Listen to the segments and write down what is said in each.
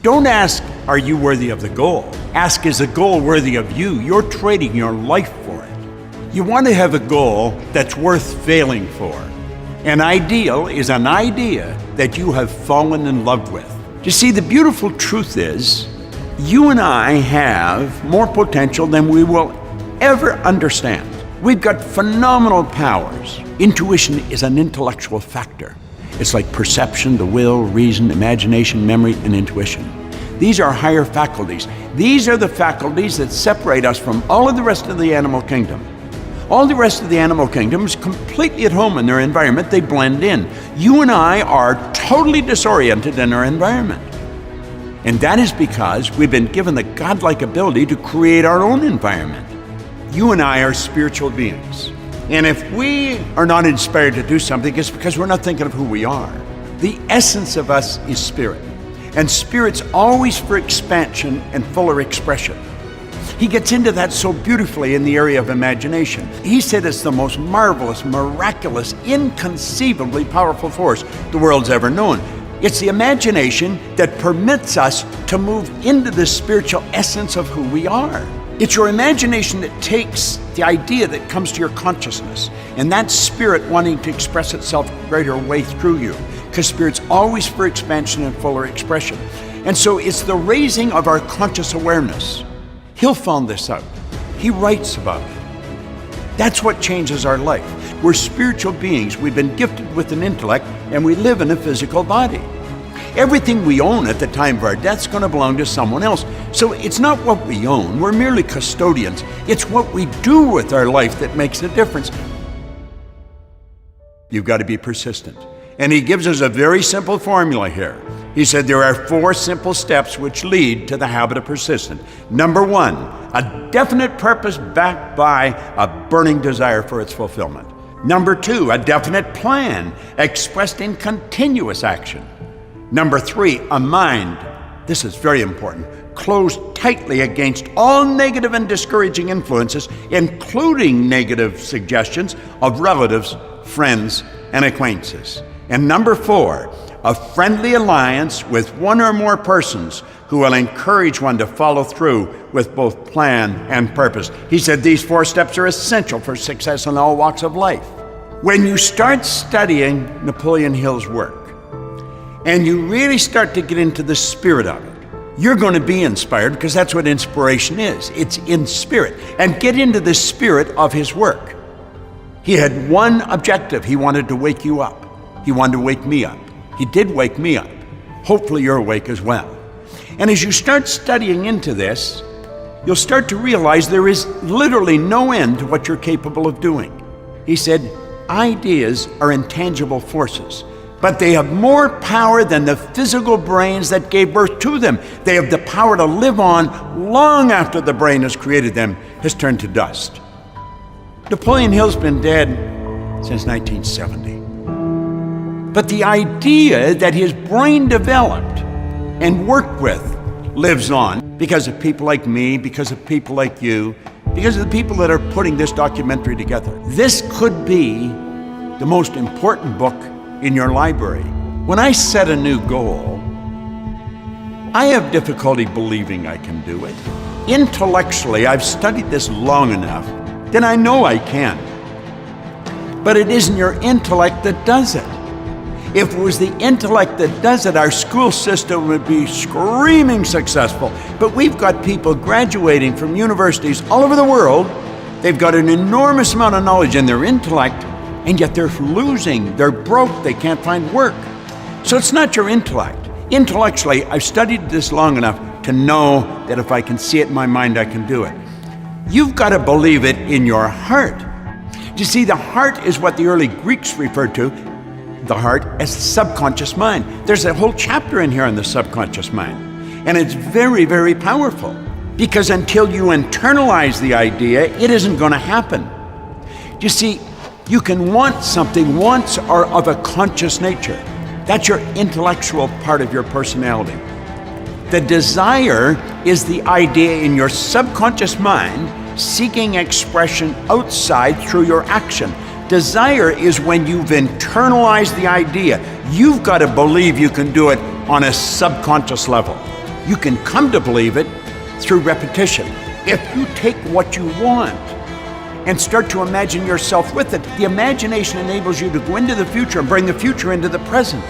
Don't ask, are you worthy of the goal? Ask, is the goal worthy of you? You're trading your life for it. You want to have a goal that's worth failing for. An ideal is an idea that you have fallen in love with. You see, the beautiful truth is, you and I have more potential than we will ever understand. We've got phenomenal powers. Intuition is an intellectual factor. It's like perception, the will, reason, imagination, memory, and intuition. These are higher faculties. These are the faculties that separate us from all of the rest of the animal kingdom. All the rest of the animal kingdom is completely at home in their environment. They blend in. You and I are totally disoriented in our environment. And that is because we've been given the godlike ability to create our own environment. You and I are spiritual beings. And if we are not inspired to do something, it's because we're not thinking of who we are. The essence of us is spirit. And spirit's always for expansion and fuller expression. He gets into that so beautifully in the area of imagination. He said it's the most marvelous, miraculous, inconceivably powerful force the world's ever known. It's the imagination that permits us to move into the spiritual essence of who we are. It's your imagination that takes the idea that comes to your consciousness, and that spirit wanting to express itself greater way through you, because spirit's always for expansion and fuller expression. And so it's the raising of our conscious awareness. He'll found this out. He writes about it. That's what changes our life. We're spiritual beings. We've been gifted with an intellect, and we live in a physical body. Everything we own at the time of our death is going to belong to someone else. So it's not what we own. We're merely custodians. It's what we do with our life that makes a difference. You've got to be persistent. And he gives us a very simple formula here. He said there are 4 simple steps which lead to the habit of persistence. Number 1, a definite purpose backed by a burning desire for its fulfillment. Number 2, a definite plan expressed in continuous action. Number 3, a mind, this is very important, closed tightly against all negative and discouraging influences, including negative suggestions of relatives, friends, and acquaintances. And number 4, a friendly alliance with one or more persons who will encourage one to follow through with both plan and purpose. He said these 4 steps are essential for success in all walks of life. When you start studying Napoleon Hill's work, and you really start to get into the spirit of it, you're going to be inspired, because that's what inspiration is. It's in spirit. And get into the spirit of his work. He had one objective. He wanted to wake you up. He wanted to wake me up. He did wake me up. Hopefully you're awake as well. And as you start studying into this, you'll start to realize there is literally no end to what you're capable of doing. He said, ideas are intangible forces, but they have more power than the physical brains that gave birth to them. They have the power to live on long after the brain has created them has turned to dust. Napoleon Hill's been dead since 1970. But the idea that his brain developed and worked with lives on because of people like me, because of people like you, because of the people that are putting this documentary together. This could be the most important book in your library. When I set a new goal, I have difficulty believing I can do it. Intellectually, I've studied this long enough that I know I can. But it isn't your intellect that does it. If it was the intellect that does it, our school system would be screaming successful. But we've got people graduating from universities all over the world. They've got an enormous amount of knowledge in their intellect, and yet they're losing, they're broke, they can't find work. So it's not your intellect. Intellectually, I've studied this long enough to know that if I can see it in my mind, I can do it. You've got to believe it in your heart. You see, the heart is what the early Greeks referred to, the heart, as the subconscious mind. There's a whole chapter in here on the subconscious mind. And it's very, very powerful, because until you internalize the idea, it isn't going to happen. You see, you can want something once or of a conscious nature. That's your intellectual part of your personality. The desire is the idea in your subconscious mind seeking expression outside through your action. Desire is when you've internalized the idea. You've got to believe you can do it on a subconscious level. You can come to believe it through repetition. If you take what you want and start to imagine yourself with it, the imagination enables you to go into the future and bring the future into the present.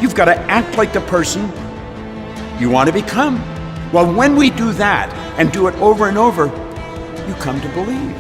You've got to act like the person you want to become. Well, when we do that and do it over and over, you come to believe.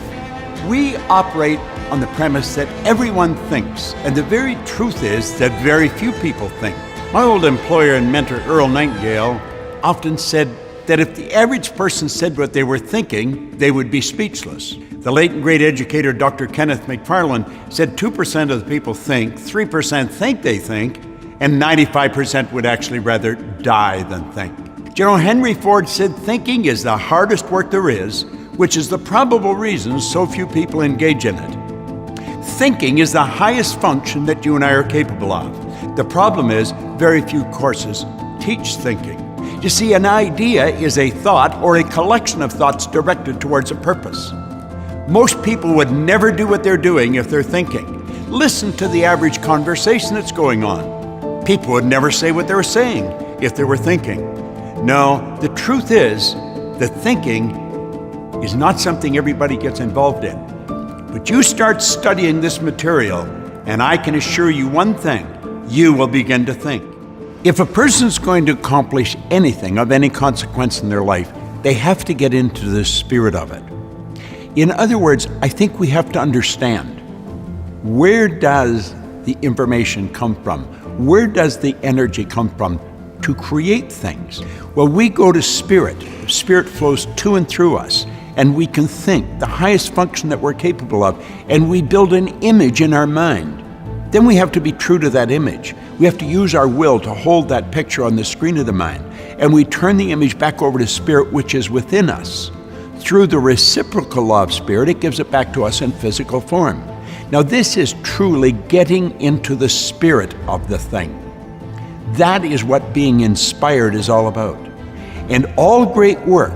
We operate on the premise that everyone thinks, and the very truth is that very few people think. My old employer and mentor, Earl Nightingale, often said that if the average person said what they were thinking, they would be speechless. The late and great educator, Dr. Kenneth McFarland, said 2% of the people think, 3% think they think, and 95% would actually rather die than think. General Henry Ford said thinking is the hardest work there is, which is the probable reason so few people engage in it. Thinking is the highest function that you and I are capable of. The problem is, very few courses teach thinking. You see, an idea is a thought or a collection of thoughts directed towards a purpose. Most people would never do what they're doing if they're thinking. Listen to the average conversation that's going on. People would never say what they were saying if they were thinking. No, the truth is that thinking is not something everybody gets involved in. But you start studying this material, and I can assure you one thing, you will begin to think. If a person's going to accomplish anything of any consequence in their life, they have to get into the spirit of it. In other words, I think we have to understand, where does the information come from? Where does the energy come from to create things? Well, we go to spirit. Spirit flows to and through us, and we can think, the highest function that we're capable of, and we build an image in our mind. Then we have to be true to that image. We have to use our will to hold that picture on the screen of the mind, and we turn the image back over to spirit, which is within us. Through the reciprocal law of spirit, it gives it back to us in physical form. Now, this is truly getting into the spirit of the thing. That is what being inspired is all about. And all great work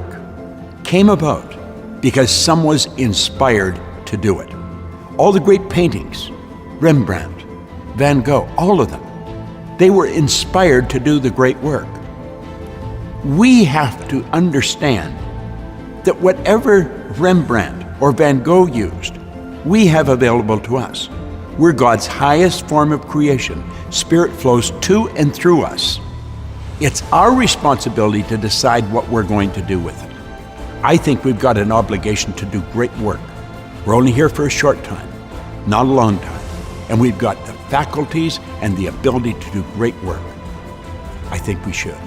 came about because someone was inspired to do it. All the great paintings, Rembrandt, Van Gogh, all of them, they were inspired to do the great work. We have to understand that whatever Rembrandt or Van Gogh used, we have available to us. We're God's highest form of creation. Spirit flows to and through us. It's our responsibility to decide what we're going to do with it. I think we've got an obligation to do great work. We're only here for a short time, not a long time. And we've got the faculties and the ability to do great work. I think we should.